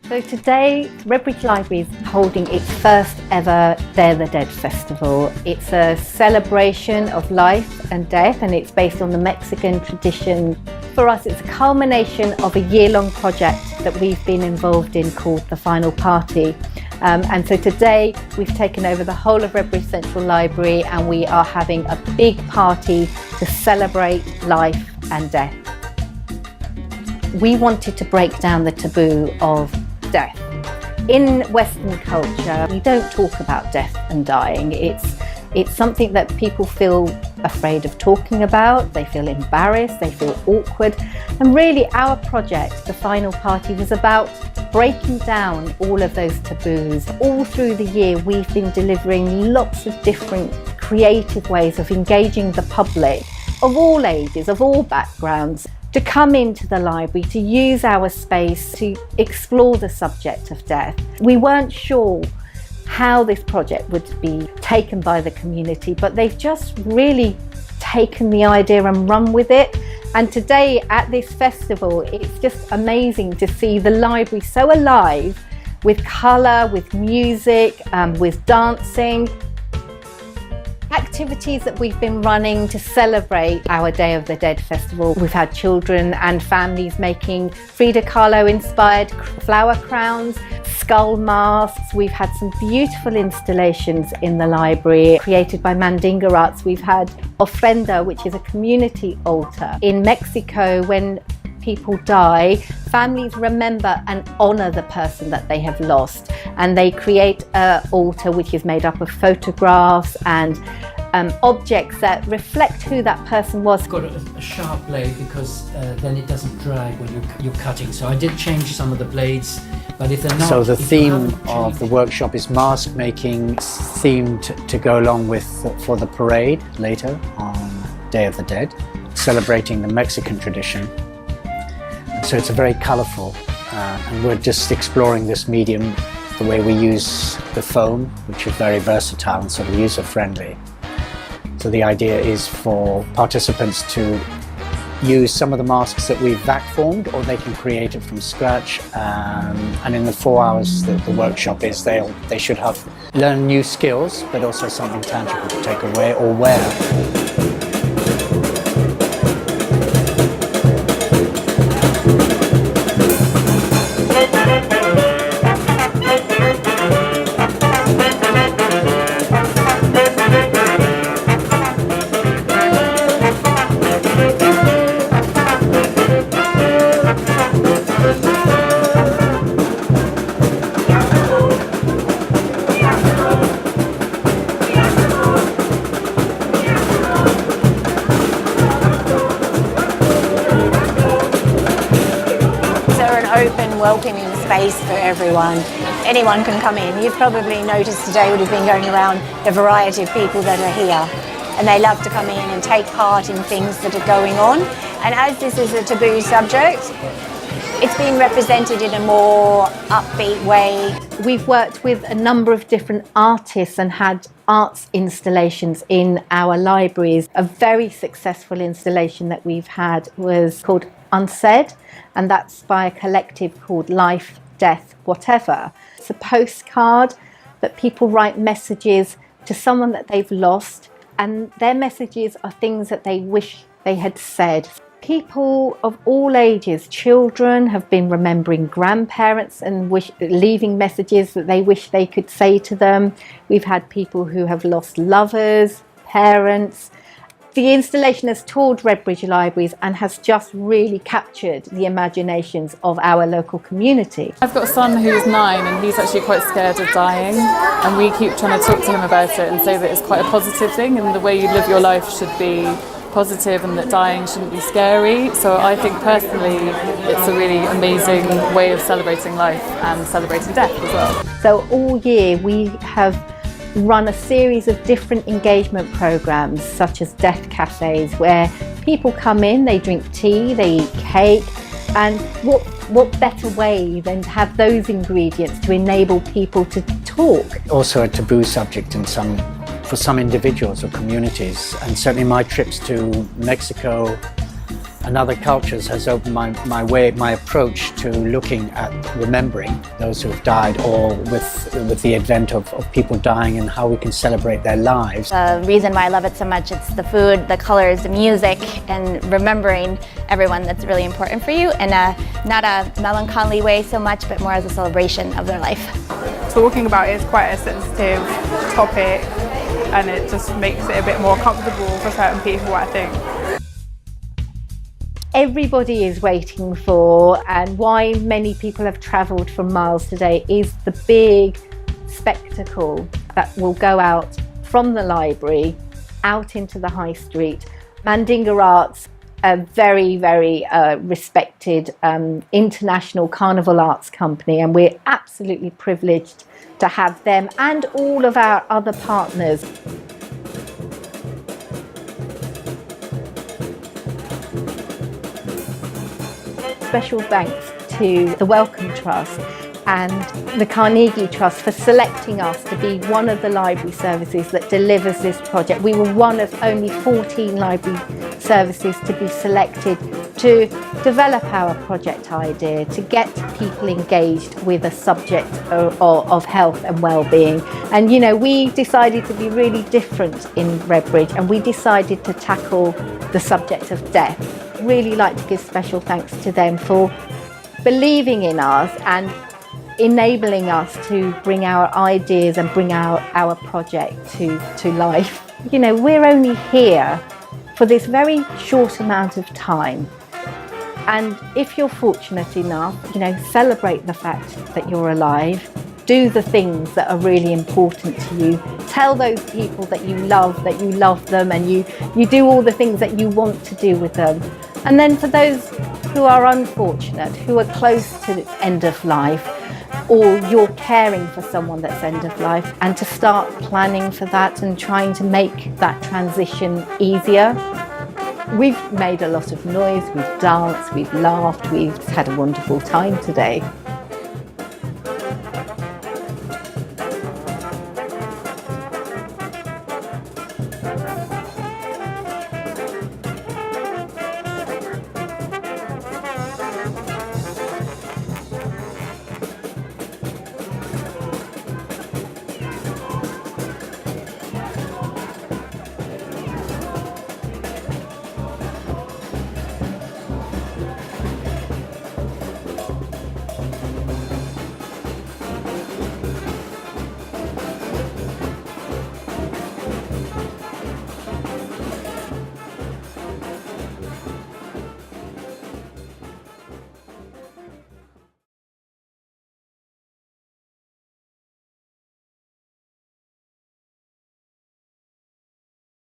So today, Redbridge Libraries is holding its first ever Dia de los Muertos festival. It's a celebration of life and death, and it's based on the Mexican tradition. For us, it's a culmination of a year-long project that we've been involved in called The Final Party. And so today, we've taken over the whole of Redbridge Central Library, and we are having a big party to celebrate life and death. We wanted to break down the taboo of death. In Western culture, we don't talk about death and dying. It's something that people feel afraid of talking about, they feel embarrassed, they feel awkward. And really our project, The Final Party, was about breaking down all of those taboos. All through the year, we've been delivering lots of different creative ways of engaging the public of all ages, of all backgrounds, to come into the library, to use our space to explore the subject of death. We weren't sure how this project would be taken by the community, but they've just really taken the idea and run with it. And today at this festival, it's just amazing to see the library so alive with colour, with music, with dancing. Activities that we've been running to celebrate our Day of the Dead festival. We've had children and families making Frida Kahlo inspired flower crowns, skull masks. We've had some beautiful installations in the library created by Mandinga Arts. We've had Ofrenda, which is a community altar. In Mexico, when people die, families remember and honour the person that they have lost, and they create an altar which is made up of photographs and objects that reflect who that person was. It's got a sharp blade because then it doesn't drag when you're cutting. So I did change some of the blades, but if they're not... So the theme of the workshop is mask making, themed to go along with for the parade later on Day of the Dead, celebrating the Mexican tradition. So it's a very colourful, and we're just exploring this medium, the way we use the foam, which is very versatile and sort of user-friendly. So the idea is for participants to use some of the masks that we've vac formed, or they can create it from scratch. And in the 4 hours that the workshop is, they should have learned new skills, but also something tangible to take away or wear. Open, welcoming space for everyone. Anyone can come in. You've probably noticed today would have been going around the variety of people that are here, and they love to come in and take part in things that are going on. And as this is a taboo subject, it's being represented in a more upbeat way. We've worked with a number of different artists and had arts installations in our libraries. A very successful installation that we've had was called Unsaid, and that's by a collective called Life, Death, Whatever. It's a postcard that people write messages to someone that they've lost, and their messages are things that they wish they had said. People of all ages, children have been remembering grandparents and leaving messages that they wish they could say to them. We've had people who have lost lovers, parents. The installation has toured Redbridge Libraries and has just really captured the imaginations of our local community. I've got a son who's 9 and he's actually quite scared of dying, and we keep trying to talk to him about it and say that it's quite a positive thing and the way you live your life should be positive and that dying shouldn't be scary. So I think personally it's a really amazing way of celebrating life and celebrating death as well. So all year we have run a series of different engagement programs such as death cafes, where people come in, they drink tea, they eat cake, and what better way than to have those ingredients to enable people to talk. Also a taboo subject for some individuals or communities, and certainly my trips to Mexico and other cultures has opened my approach to looking at remembering those who have died, or with the advent of people dying, and how we can celebrate their lives. The reason why I love it so much, it's the food, the colors, the music, and remembering everyone that's really important for you in not a melancholy way so much, but more as a celebration of their life. Talking about it is quite a sensitive topic, and it just makes it a bit more comfortable for certain people, I think. Everybody is waiting for, and why many people have travelled from miles today, is the big spectacle that will go out from the library out into the high street. Mandinga Arts, a very, very respected international carnival arts company, and we're absolutely privileged to have them and all of our other partners. Special thanks to the Wellcome Trust and the Carnegie Trust for selecting us to be one of the library services that delivers this project. We were one of only 14 library services to be selected to develop our project idea, to get people engaged with a subject of health and well-being. And you know, we decided to be really different in Redbridge, and we decided to tackle the subject of death. Really like to give special thanks to them for believing in us and enabling us to bring our ideas and bring our project to life. You know, we're only here for this very short amount of time, and if you're fortunate enough, you know, celebrate the fact that you're alive. Do the things that are really important to you. Tell those people that you love them, and you do all the things that you want to do with them. And then for those who are unfortunate, who are close to end of life, or you're caring for someone that's end of life, and to start planning for that and trying to make that transition easier. We've made a lot of noise, we've danced, we've laughed, we've had a wonderful time today.